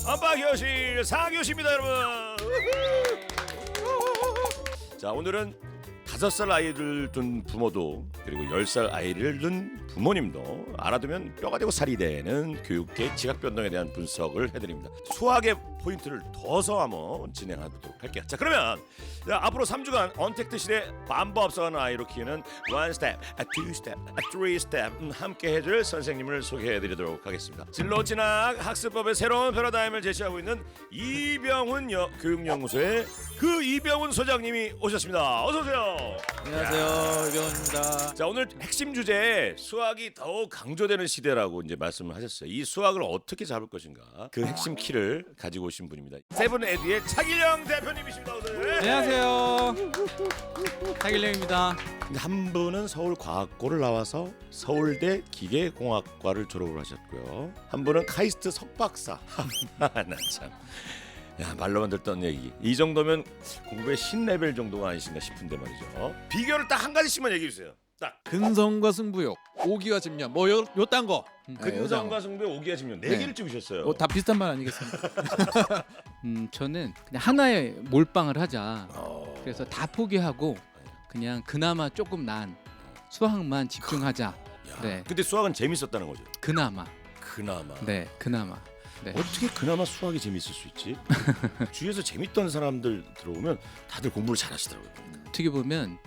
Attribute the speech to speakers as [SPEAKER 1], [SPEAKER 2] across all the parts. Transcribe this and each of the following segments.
[SPEAKER 1] 안방교실 4교시입니다 여러분. 자, 오늘은 5살 아이를 둔 부모도 그리고 10살 아이를 둔 부모님도 알아두면 뼈가 되고 살이 되는 교육계 지각 변동에 대한 분석을 해드립니다. 수학의 포인트를 더서 한번 진행하도록 할게요. 자, 그러면 앞으로 3주간 언택트 시대 반버 앞서가는 아이로 키우는 1 스텝, 2 스텝, 3 스텝 함께 해줄 선생님을 소개해드리도록 하겠습니다. 진로 진학 학습법의 새로운 패러다임을 제시하고 있는 이병훈 교육연구소의 그 이병훈 소장님이 오셨습니다. 어서 오세요.
[SPEAKER 2] 안녕하세요, 이병훈입니다.
[SPEAKER 1] 자, 오늘 핵심 주제 수학이 더욱 강조되는 시대라고 이제 말씀을 하셨어요. 이 수학을 어떻게 잡을 것인가 그 핵심 키를 가지고 오신 분입니다. 세븐에듀의 차길영 대표님이십니다. 오늘.
[SPEAKER 2] 안녕하세요, 차길영입니다.
[SPEAKER 1] 근데 한 분은 서울과학고를 나와서 서울대 기계공학과를 졸업을 하셨고요. 한 분은 카이스트 석박사. 나 참. 야, 말로만 듣던 얘기. 이 정도면 공부의 신레벨 정도가 아니신가 싶은데 말이죠. 비결을 딱 한 가지씩만 얘기해 주세요. 딱.
[SPEAKER 2] 근성과 승부욕, 오기와 집념, 뭐 요딴 거.
[SPEAKER 1] 근성과 승부의 오기와 집념 네 개를 찍으셨어요.
[SPEAKER 2] 다 비슷한 말 아니겠습니까?
[SPEAKER 3] 저는 그냥 하나에 몰빵을 하자. 그래서 다 포기하고 그냥 그나마 조금 난 수학만 집중하자.
[SPEAKER 1] 야,
[SPEAKER 3] 네.
[SPEAKER 1] 근데 수학은 재밌었다는 거죠.
[SPEAKER 3] 그나마.
[SPEAKER 1] 그나마.
[SPEAKER 3] 네, 그나마. 네.
[SPEAKER 1] 어떻게 그나마 수학이 재밌을 수 있지? 주위에서 재밌던 사람들 들어오면 다들 공부를 잘하시더라고요.
[SPEAKER 3] 어떻게 보면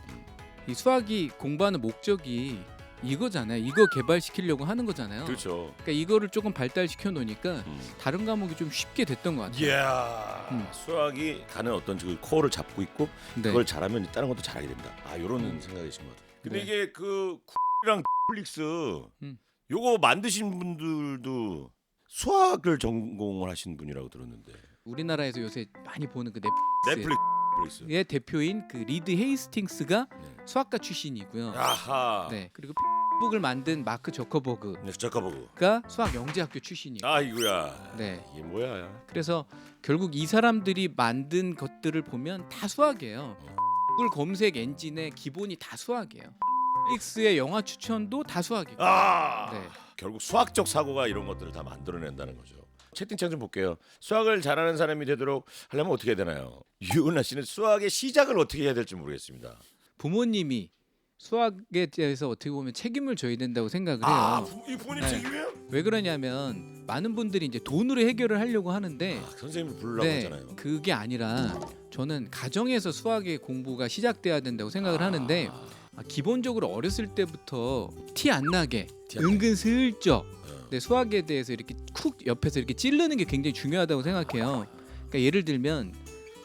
[SPEAKER 3] 이 수학이 공부하는 목적이 이거잖아요. 이거 개발시키려고 하는 거잖아요.
[SPEAKER 1] 그렇죠.
[SPEAKER 3] 그러니까 이거를 조금 발달시켜 놓으니까 다른 과목이 좀 쉽게 됐던 것 같아요.
[SPEAKER 1] 이야, 수학이 가는 어떤 그 코어를 잡고 있고
[SPEAKER 3] 네.
[SPEAKER 1] 그걸 잘하면 다른 것도 잘하게 된다. 아, 이런 생각이신 것 같아요. 근데
[SPEAKER 3] 네.
[SPEAKER 1] 이게 그 랑 플릭스
[SPEAKER 3] 음.
[SPEAKER 1] 요거 만드신 분들도 수학을 전공을 하신 분이라고 들었는데.
[SPEAKER 3] 우리나라에서 요새 많이 보는 그
[SPEAKER 1] 넷플릭스의
[SPEAKER 3] 의 대표인 그 리드 헤이스팅스가
[SPEAKER 1] 네.
[SPEAKER 3] 수학과 출신이고요.
[SPEAKER 1] 아하.
[SPEAKER 3] 네, 그리고 페이스북을 만든 마크 저커버그가
[SPEAKER 1] 네, 잠깐만.
[SPEAKER 3] 수학 영재학교 출신이에요.
[SPEAKER 1] 아이고야.
[SPEAKER 3] 네,
[SPEAKER 1] 이게 뭐야?
[SPEAKER 3] 그래서 결국 이 사람들이 만든 것들을 보면 다 수학이에요. 구글 검색 엔진의 기본이 다 수학이에요. 넷플릭스의 영화 추천도 다 수학이고.
[SPEAKER 1] 아.
[SPEAKER 3] 네.
[SPEAKER 1] 결국 수학적 사고가 이런 것들을 다 만들어낸다는 거죠. 채팅창 좀 볼게요. 수학을 잘하는 사람이 되도록 하려면 어떻게 해야 되나요? 유은아 씨는 수학의 시작을 어떻게 해야 될지 모르겠습니다.
[SPEAKER 3] 부모님이 수학에 대해서 어떻게 보면 책임을 져야 된다고 생각을 해요.
[SPEAKER 1] 아, 이 부모님
[SPEAKER 3] 네.
[SPEAKER 1] 책임이에요?
[SPEAKER 3] 왜 그러냐면 많은 분들이 이제 돈으로 해결을 하려고 하는데
[SPEAKER 1] 아, 선생님을 부르려고
[SPEAKER 3] 네,
[SPEAKER 1] 하잖아요.
[SPEAKER 3] 그게 아니라 저는 가정에서 수학의 공부가 시작돼야 된다고 생각을 하는데 기본적으로 어렸을 때부터 티 안 나게
[SPEAKER 1] 티 안 나게.
[SPEAKER 3] 은근슬쩍 네, 수학에 대해서 이렇게 쿡 옆에서 이렇게 찌르는 게 굉장히 중요하다고 생각해요. 그러니까 예를 들면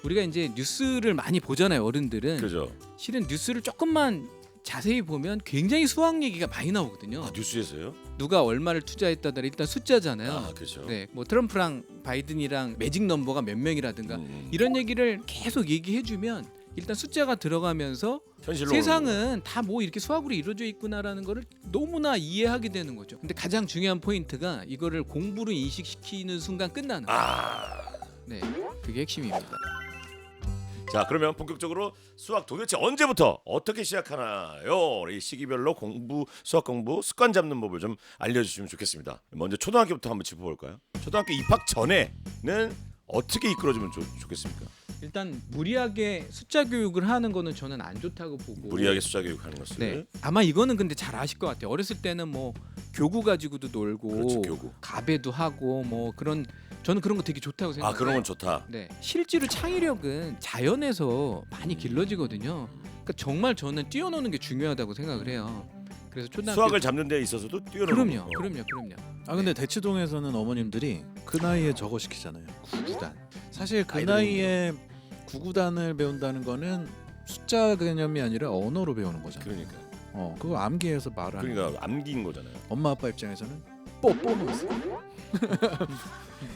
[SPEAKER 3] 우리가 이제 뉴스를 많이 보잖아요. 어른들은
[SPEAKER 1] 그죠?
[SPEAKER 3] 실은 뉴스를 조금만 자세히 보면 굉장히 수학 얘기가 많이 나오거든요.
[SPEAKER 1] 아, 뉴스에서요?
[SPEAKER 3] 누가 얼마를 투자했다더라 일단 숫자잖아요.
[SPEAKER 1] 아, 그렇죠.
[SPEAKER 3] 네, 뭐 트럼프랑 바이든이랑 매직 넘버가 몇 명이라든가 이런 얘기를 계속 얘기해주면 일단 숫자가 들어가면서
[SPEAKER 1] 현실로
[SPEAKER 3] 세상은 다 뭐 이렇게 수학으로 이루어져 있구나라는 거를 너무나 이해하게 되는 거죠. 근데 가장 중요한 포인트가 이거를 공부로 인식시키는 순간 끝나는 거예요. 네, 그게 핵심입니다.
[SPEAKER 1] 자, 그러면 본격적으로 수학 도대체 언제부터 어떻게 시작하나요? 이 시기별로 수학 공부 습관 잡는 법을 좀 알려주시면 좋겠습니다. 먼저 초등학교부터 한번 짚어볼까요? 초등학교 입학 전에는 어떻게 이끌어주면 좋겠습니까?
[SPEAKER 3] 일단 무리하게 숫자 교육을 하는 거는 저는 안 좋다고 보고
[SPEAKER 1] 무리하게 숫자 교육하는 것을.
[SPEAKER 3] 네, 아마 이거는 근데 잘 아실 것 같아요. 어렸을 때는 뭐 교구 가지고도 놀고
[SPEAKER 1] 그렇죠, 교구.
[SPEAKER 3] 가배도 하고 뭐 그런 저는 그런 거 되게 좋다고 생각해요.
[SPEAKER 1] 아, 그런 건 좋다.
[SPEAKER 3] 네, 실제로 창의력은 자연에서 많이 길러지거든요. 그러니까 정말 저는 뛰어노는 게 중요하다고 생각을 해요. 그래서 초등학교
[SPEAKER 1] 수학을 잡는 데 있어서도 뛰어나는
[SPEAKER 3] 그럼요,
[SPEAKER 1] 거.
[SPEAKER 3] 그럼요.
[SPEAKER 2] 아 근데 대치동에서는 어머님들이 그 나이에 저거 시키잖아요. 구구단. 사실 그
[SPEAKER 1] 아이들이
[SPEAKER 2] 나이에 구구단을 배운다는 거는 숫자 개념이 아니라 언어로 배우는 거잖아요.
[SPEAKER 1] 그러니까.
[SPEAKER 2] 그거 암기해서 말하는.
[SPEAKER 1] 그러니까 암기인 거잖아요.
[SPEAKER 2] 엄마 아빠 입장에서는 뽀뽀면서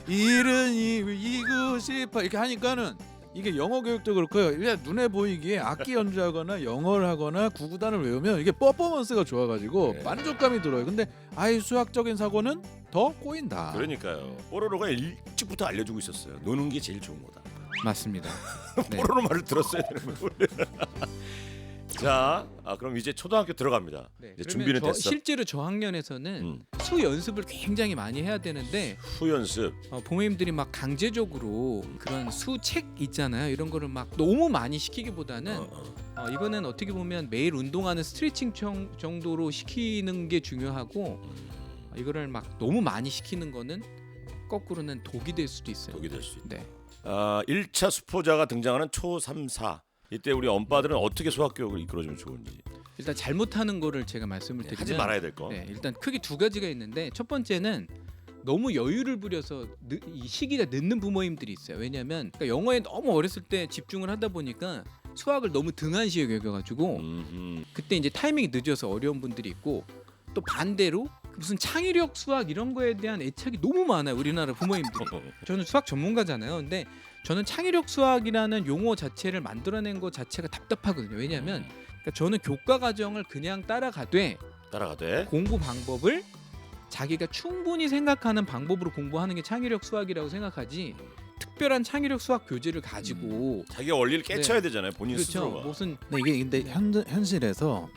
[SPEAKER 2] 1은 2, 2, 9, 18 이렇게 하니까는 이게 영어 교육도 그렇고요. 그냥 눈에 보이기에 악기 연주하거나 영어를 하거나 구구단을 외우면 이게 퍼포먼스가 좋아가지고
[SPEAKER 1] 네.
[SPEAKER 2] 만족감이 들어요. 근데 아예 수학적인 사고는 더 꼬인다.
[SPEAKER 1] 그러니까요. 뽀로로가 일찍부터 알려주고 있었어요. 노는 게 제일 좋은 거다.
[SPEAKER 3] 맞습니다. 네.
[SPEAKER 1] 뽀로로 말을 들었어야 되는 거예요. 자, 그럼 이제 초등학교 들어갑니다.
[SPEAKER 3] 네,
[SPEAKER 1] 이제
[SPEAKER 3] 그러면
[SPEAKER 1] 준비는 됐어.
[SPEAKER 3] 실제로 저학년에서는 수 연습을 굉장히 많이 해야 되는데
[SPEAKER 1] 후 연습.
[SPEAKER 3] 부모님들이 막 강제적으로 그런 수 책 있잖아요. 이런 거를 막 너무 많이 시키기보다는 이거는 어떻게 보면 매일 운동하는 스트레칭 정도로 시키는 게 중요하고 이거를 막 너무 많이 시키는 거는 거꾸로는 독이 될 수도 있어요.
[SPEAKER 1] 독이 될 수 있다.
[SPEAKER 3] 네.
[SPEAKER 1] 1차 수포자가 등장하는 초 3, 4. 이때 우리 엄빠들은 어떻게 수학 교육을 이끌어주면 좋은지.
[SPEAKER 3] 일단 잘못하는 거를 제가 말씀을 드리면
[SPEAKER 1] 하지 말아야 될 거.
[SPEAKER 3] 네, 일단 크게 두 가지가 있는데 첫 번째는 너무 여유를 부려서 이 시기가 늦는 부모님들이 있어요. 왜냐하면 그러니까 영어에 너무 어렸을 때 집중을 하다 보니까 수학을 너무 등한시에 여겨가지고 그때 이제 타이밍이 늦어서 어려운 분들이 있고 또 반대로 무슨 창의력 수학 이런 거에 대한 애착이 너무 많아요. 우리나라 부모님들이. 저는 수학 전문가잖아요. 근데 저는 창의력 수학이라는 용어 자체를 만들어낸 것 자체가 답답하거든요. 왜냐하면 그러니까 저는 교과 과정을 그냥 따라가되 공부 방법을 자기가 충분히 생각하는 방법으로 공부하는 게 창의력 수학이라고 생각하지 특별한 창의력 수학 교재를 가지고
[SPEAKER 1] 자기가 원리를 깨쳐야 되잖아요. 본인
[SPEAKER 3] 그렇죠.
[SPEAKER 1] 스스로가.
[SPEAKER 3] 무슨
[SPEAKER 2] 네, 이게 근데 현실에서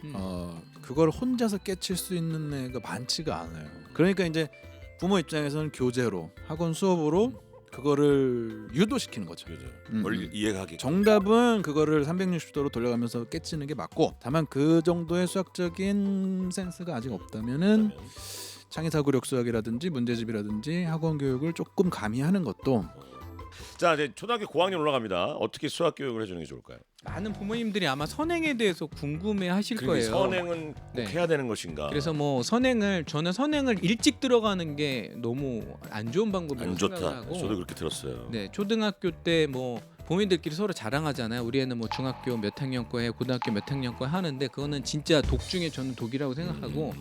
[SPEAKER 2] 그걸 혼자서 깨칠 수 있는 애가 많지가 않아요. 그러니까 이제 부모 입장에서는 교재로 학원 수업으로 그거를 유도시키는 거죠.
[SPEAKER 1] 원리 이해하기.
[SPEAKER 2] 정답은 그거를 360도로 돌려가면서 깨치는 게 맞고 다만 그 정도의 수학적인 센스가 아직 없다면은 창의사고력 수학이라든지 문제집이라든지 학원 교육을 조금 가미하는 것도
[SPEAKER 1] 자, 이제 초등학교 고학년 올라갑니다. 어떻게 수학 교육을 해주는 게 좋을까요?
[SPEAKER 3] 많은 부모님들이 아마 선행에 대해서 궁금해하실 거예요.
[SPEAKER 1] 선행은 꼭
[SPEAKER 3] 네.
[SPEAKER 1] 해야 되는 것인가?
[SPEAKER 3] 그래서 뭐 저는 선행을 일찍 들어가는 게 너무 안 좋은 방법이라고
[SPEAKER 1] 안
[SPEAKER 3] 생각을
[SPEAKER 1] 좋다.
[SPEAKER 3] 하고
[SPEAKER 1] 저도 그렇게 들었어요.
[SPEAKER 3] 네, 초등학교 때 뭐 부모님들끼리 서로 자랑하잖아요. 우리 애는 뭐 중학교 몇 학년 거 해, 고등학교 몇 학년 거 하는데 그거는 진짜 독 중에 저는 독이라고 생각하고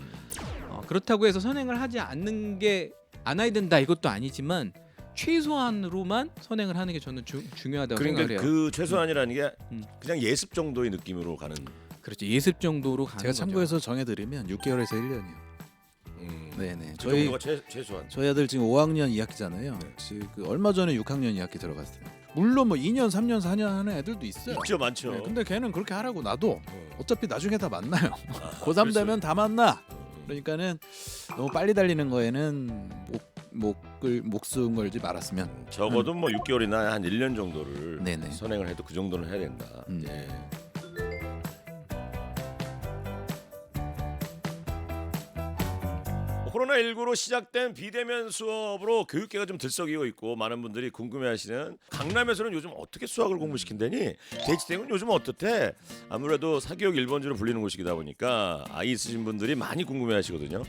[SPEAKER 3] 그렇다고 해서 선행을 하지 않는 게 안 해야 된다 이것도 아니지만 최소한으로만 선행을 하는 게 저는 중요하다고
[SPEAKER 1] 그러니까
[SPEAKER 3] 생각해요.
[SPEAKER 1] 그 최소한이라는 게
[SPEAKER 3] 음.
[SPEAKER 1] 그냥 예습 정도의 느낌으로 가는.
[SPEAKER 3] 그렇죠. 예습 정도로 가는
[SPEAKER 2] 제가
[SPEAKER 3] 거죠.
[SPEAKER 2] 참고해서 정해드리면 6개월에서 1년이요. 네네.
[SPEAKER 1] 그 정도가 최소한.
[SPEAKER 2] 저희 아들 지금 5학년 2학기잖아요. 지금 얼마 전에 6학년 2학기 들어갔어요. 물론 뭐 2년, 3년, 4년 하는 애들도 있어요.
[SPEAKER 1] 있죠, 많죠.
[SPEAKER 2] 네, 근데 걔는 그렇게 하라고 놔도 어차피 나중에 다 만나요. 고3
[SPEAKER 1] 그래서-
[SPEAKER 2] 되면 다 만나. 그러니까는 너무 빨리 달리는 거에는 목숨 걸지 말았으면.
[SPEAKER 1] 적어도 뭐 6개월이나 한 1년 정도를
[SPEAKER 2] 네네.
[SPEAKER 1] 선행을 해도 그 정도는 해야 된다. 예. 코로나19로 시작된 비대면 수업으로 교육계가 좀 들썩이고 있고 많은 분들이 궁금해하시는 강남에서는 요즘 어떻게 수학을 공부시킨다니? 대치동은 요즘 어떻대? 아무래도 사교육 1번지로 불리는 곳이다 보니까 아이 있으신 분들이 많이 궁금해하시거든요.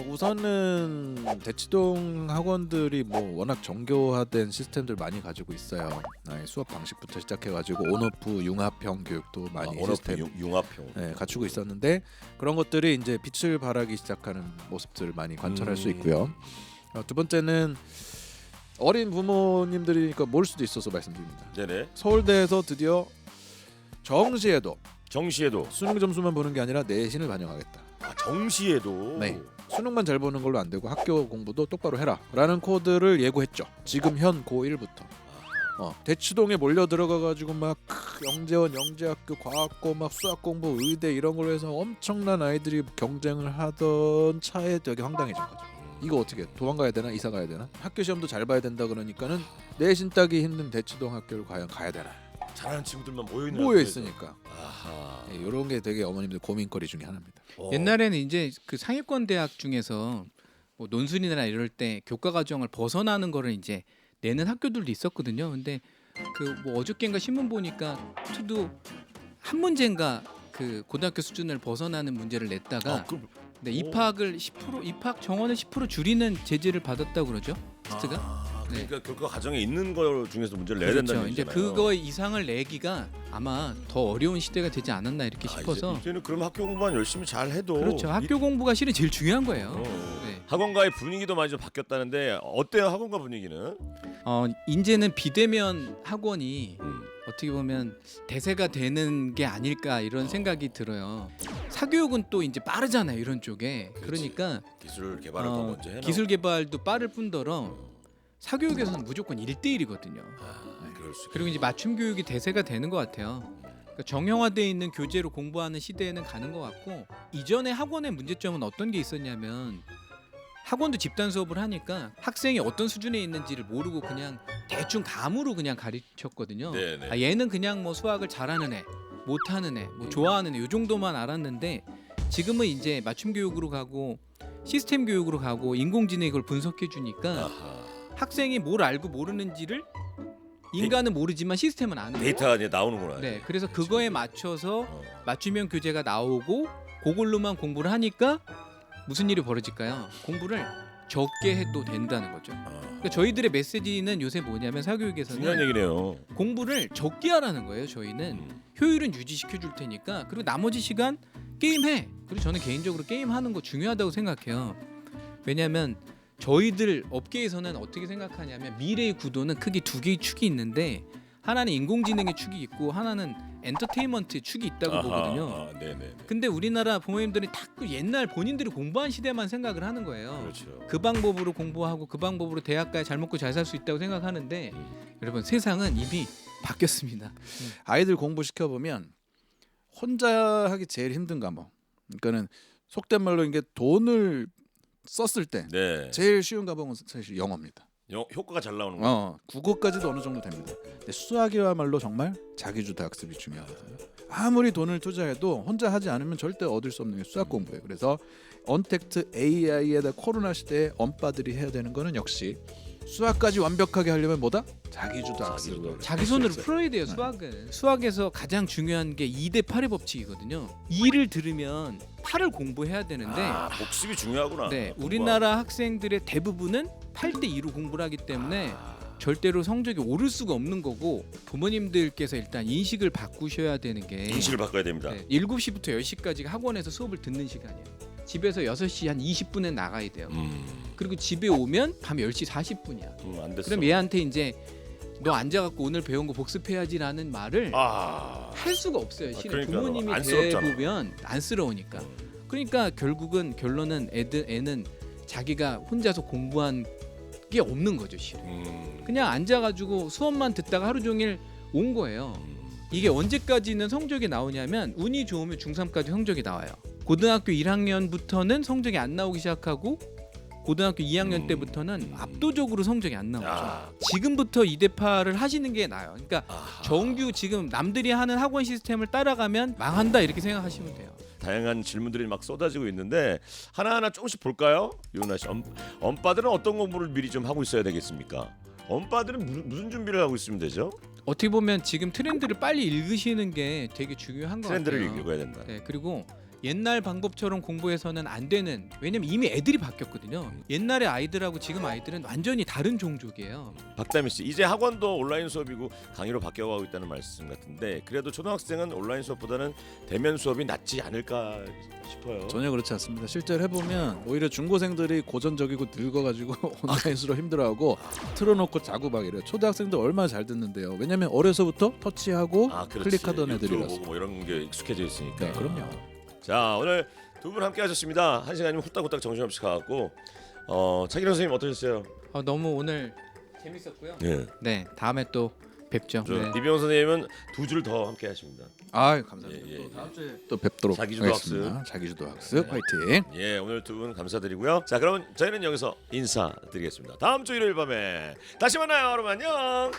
[SPEAKER 2] 우선은 대치동 학원들이 뭐 워낙 정교화된 시스템들 많이 가지고 있어요. 수업 방식부터 시작해가지고 온오프 융합형 교육도 많이 시스템
[SPEAKER 1] 융합형.
[SPEAKER 2] 네, 갖추고 있었는데 그런 것들이 이제 빛을 발하기 시작하는 모습들을 많이 관찰할 수 있고요. 두 번째는 어린 부모님들이니까 모를 수도 있어서 말씀드립니다.
[SPEAKER 1] 네네.
[SPEAKER 2] 서울대에서 드디어 정시에도
[SPEAKER 1] 수능
[SPEAKER 2] 점수만 보는 게 아니라 내신을 반영하겠다.
[SPEAKER 1] 정시에도.
[SPEAKER 2] 네. 수능만 잘 보는 걸로 안 되고 학교 공부도 똑바로 해라라는 코드를 예고했죠. 지금 현 고1부터. 대치동에 몰려 들어가가지고 막 영재원, 영재학교, 과학고 막 수학 공부, 의대 이런 걸로 해서 엄청난 아이들이 경쟁을 하던 차에 되게 황당해진 거죠. 이거 어떻게 도망가야 되나 이사 가야 되나? 학교 시험도 잘 봐야 된다 그러니까는 내신 따기 힘든 대치동 학교를 과연 가야 되나?
[SPEAKER 1] 잘하는 친구들만
[SPEAKER 2] 모여 있으니까.
[SPEAKER 1] 아하.
[SPEAKER 2] 이런 게 되게 어머님들 고민거리 중에 하나입니다.
[SPEAKER 3] 옛날에는 이제 그 상위권 대학 중에서 뭐 논술이나 이럴 때 교과 과정을 벗어나는 거를 이제 내는 학교들도 있었거든요. 근데 그 뭐 어저께인가 신문 보니까 투도 한 문제인가 그 고등학교 수준을 벗어나는 문제를 냈다가 네, 입학 정원을 10% 줄이는 제재를 받았다고 그러죠. 테스트가.
[SPEAKER 1] 그러니까 교과 과정에 있는 거 중에서 문제를 내야
[SPEAKER 3] 그렇죠.
[SPEAKER 1] 된다는
[SPEAKER 3] 이제
[SPEAKER 1] 얘기잖아요.
[SPEAKER 3] 그거 이상을 내기가 아마 더 어려운 시대가 되지 않았나 이렇게 싶어서.
[SPEAKER 1] 이제는 그럼 학교 공부만 열심히 잘 해도
[SPEAKER 3] 그렇죠. 학교 공부가 실은 제일 중요한 거예요. 네.
[SPEAKER 1] 학원가의 분위기도 많이 좀 바뀌었다는데 어때요? 학원가 분위기는?
[SPEAKER 3] 이제는 비대면 학원이 어떻게 보면 대세가 되는 게 아닐까 이런 생각이 들어요. 사교육은 또 이제 빠르잖아요. 이런 쪽에. 그러니까
[SPEAKER 1] 기술 개발을 더 먼저 해놔.
[SPEAKER 3] 기술 개발도 빠를 뿐더러 사교육에서는 무조건 1대1이거든요.
[SPEAKER 1] 그럴 수
[SPEAKER 3] 그리고 이제 맞춤 교육이 대세가 되는 것 같아요. 그러니까 정형화되어 있는 교재로 공부하는 시대에는 가는 것 같고 이전에 학원의 문제점은 어떤 게 있었냐면 학원도 집단 수업을 하니까 학생이 어떤 수준에 있는지를 모르고 그냥 대충 감으로 그냥 가르쳤거든요.
[SPEAKER 1] 네네.
[SPEAKER 3] 아, 얘는 그냥 뭐 수학을 잘하는 애, 못하는 애, 뭐 좋아하는 애 요 정도만 알았는데 지금은 이제 맞춤 교육으로 가고 시스템 교육으로 가고 인공지능이 그걸 분석해 주니까
[SPEAKER 1] 아하.
[SPEAKER 3] 학생이 뭘 알고 모르는지를 인간은 모르지만 시스템은 아는 거예요.
[SPEAKER 1] 데이터가 이제 나오는구나.
[SPEAKER 3] 네, 그래서 그거에 맞춰서
[SPEAKER 1] 어.
[SPEAKER 3] 맞춤형 교재가 나오고 그걸로만 공부를 하니까 무슨 일이 벌어질까요? 공부를 적게 해도 된다는 거죠. 그러니까 저희들의 메시지는 요새 뭐냐면
[SPEAKER 1] 중요한
[SPEAKER 3] 사교육에서는
[SPEAKER 1] 얘기네요.
[SPEAKER 3] 공부를 적게 하라는 거예요. 저희는 효율은 유지시켜 줄 테니까 그리고 나머지 시간 게임해. 그리고 저는 개인적으로 게임하는 거 중요하다고 생각해요. 왜냐하면 저희들 업계에서는 어떻게 생각하냐면 미래의 구도는 크게 두 개의 축이 있는데 하나는 인공지능의 축이 있고 하나는 엔터테인먼트의 축이 있다고 보거든요.
[SPEAKER 1] 아, 네네.
[SPEAKER 3] 근데 우리나라 부모님들이 다 그 옛날 본인들이 공부한 시대만 생각을 하는 거예요.
[SPEAKER 1] 그렇죠.
[SPEAKER 3] 그 방법으로 공부하고 그 방법으로 대학 가야 잘 먹고 잘 살 수 있다고 생각하는데 여러분 세상은 이미 바뀌었습니다.
[SPEAKER 2] 아이들 공부시켜 보면 혼자 하기 제일 힘든 과목. 그러니까는 속된 말로 이게 돈을 썼을 때
[SPEAKER 1] 네.
[SPEAKER 2] 제일 쉬운 과목은 사실 영어입니다.
[SPEAKER 1] 효과가 잘 나오는 거.
[SPEAKER 2] 국어까지도 어느 정도 됩니다. 근데 수학이야말로 정말 자기주도 학습이 중요하거든요. 아무리 돈을 투자해도 혼자 하지 않으면 절대 얻을 수 없는 게 수학 공부예요. 그래서 언택트 AI에다 코로나 시대에 엄빠들이 해야 되는 거는 역시 수학까지 완벽하게 하려면 뭐다? 자기주도 학습.
[SPEAKER 3] 자기 손으로 풀어야 돼요. 수학은. 수학에서 가장 중요한 게 2대 8의 법칙이거든요. 2를 들으면 8을 공부해야 되는데
[SPEAKER 1] 아, 복습이 중요하구나.
[SPEAKER 3] 네,
[SPEAKER 1] 공부하고.
[SPEAKER 3] 우리나라 학생들의 대부분은 8대 2로 공부를 하기 때문에 절대로 성적이 오를 수가 없는 거고 부모님들께서 일단 인식을 바꾸셔야 되는 게
[SPEAKER 1] 인식을 바꿔야 됩니다.
[SPEAKER 3] 네, 7시부터 10시까지가 학원에서 수업을 듣는 시간이에요. 집에서 6시 한 20분에 나가야 돼요. 그리고 집에 오면 밤 10시 40분이야.
[SPEAKER 1] 안 됐어.
[SPEAKER 3] 그럼 얘한테 이제 너 앉아갖고 오늘 배운 거 복습해야지라는 말을
[SPEAKER 1] 아,
[SPEAKER 3] 할 수가 없어요. 실은
[SPEAKER 1] 그러니까
[SPEAKER 3] 부모님이
[SPEAKER 1] 안쓰럽잖아.
[SPEAKER 3] 대보면 안쓰러우니까. 그러니까 결론은 애는 자기가 혼자서 공부한 게 없는 거죠. 실은. 그냥 앉아가지고 수업만 듣다가 하루 종일 온 거예요. 이게 언제까지는 성적이 나오냐면 운이 좋으면 중3까지 성적이 나와요. 고등학교 1학년부터는 성적이 안 나오기 시작하고 고등학교 2학년 때부터는 압도적으로 성적이 안 나오죠.
[SPEAKER 1] 아.
[SPEAKER 3] 지금부터 2대 8을 하시는 게 나아요. 그러니까
[SPEAKER 1] 아하.
[SPEAKER 3] 정규 지금 남들이 하는 학원 시스템을 따라가면 망한다 이렇게 생각하시면 돼요.
[SPEAKER 1] 다양한 질문들이 막 쏟아지고 있는데 하나하나 조금씩 볼까요? 유은하 씨, 엄빠들은 어떤 공부를 미리 좀 하고 있어야 되겠습니까? 엄빠들은 무슨 준비를 하고 있으면 되죠?
[SPEAKER 3] 어떻게 보면 지금 트렌드를 빨리 읽으시는 게 되게 중요한 것
[SPEAKER 1] 트렌드를
[SPEAKER 3] 같아요.
[SPEAKER 1] 읽어야 된다.
[SPEAKER 3] 네, 그리고 옛날 방법처럼 공부해서는 안 되는, 왜냐면 이미 애들이 바뀌었거든요. 옛날의 아이들하고 지금 아이들은 완전히 다른 종족이에요.
[SPEAKER 1] 박다미 씨, 이제 학원도 온라인 수업이고 강의로 바뀌어가고 있다는 말씀 같은데 그래도 초등학생은 온라인 수업보다는 대면 수업이 낫지 않을까 싶어요.
[SPEAKER 2] 전혀 그렇지 않습니다. 실제로 해보면 오히려 중고생들이 고전적이고 늙어가지고 온라인 수업 힘들어하고 틀어놓고 자고 막 이래요. 초등학생들 얼마나 잘 듣는데요. 왜냐면 어려서부터 터치하고
[SPEAKER 1] 그렇지.
[SPEAKER 2] 클릭하던
[SPEAKER 1] 유튜브
[SPEAKER 2] 애들이라서.
[SPEAKER 1] 보고 뭐 이런 게 익숙해져 있으니까.
[SPEAKER 2] 네, 그럼요.
[SPEAKER 1] 자, 오늘 두 분 함께 하셨습니다. 한 시간이면 후딱후딱 정신없이 가갖고 차기령 선생님 어떠셨어요?
[SPEAKER 3] 너무 오늘 재밌었고요.
[SPEAKER 1] 네.
[SPEAKER 3] 네, 다음에 또 뵙죠. 네.
[SPEAKER 1] 이병헌 선생님은 두 줄 더 함께 하십니다.
[SPEAKER 2] 아, 감사합니다.
[SPEAKER 1] 예, 예,
[SPEAKER 2] 또
[SPEAKER 1] 예.
[SPEAKER 2] 다음 주에 또 뵙도록
[SPEAKER 1] 자기주도
[SPEAKER 2] 하겠습니다. 자기주도 학습 파이팅.
[SPEAKER 1] 예, 오늘 두 분 감사드리고요. 자, 그럼 저희는 여기서 인사드리겠습니다. 다음 주 일요일 밤에 다시 만나요. 여러분 안녕.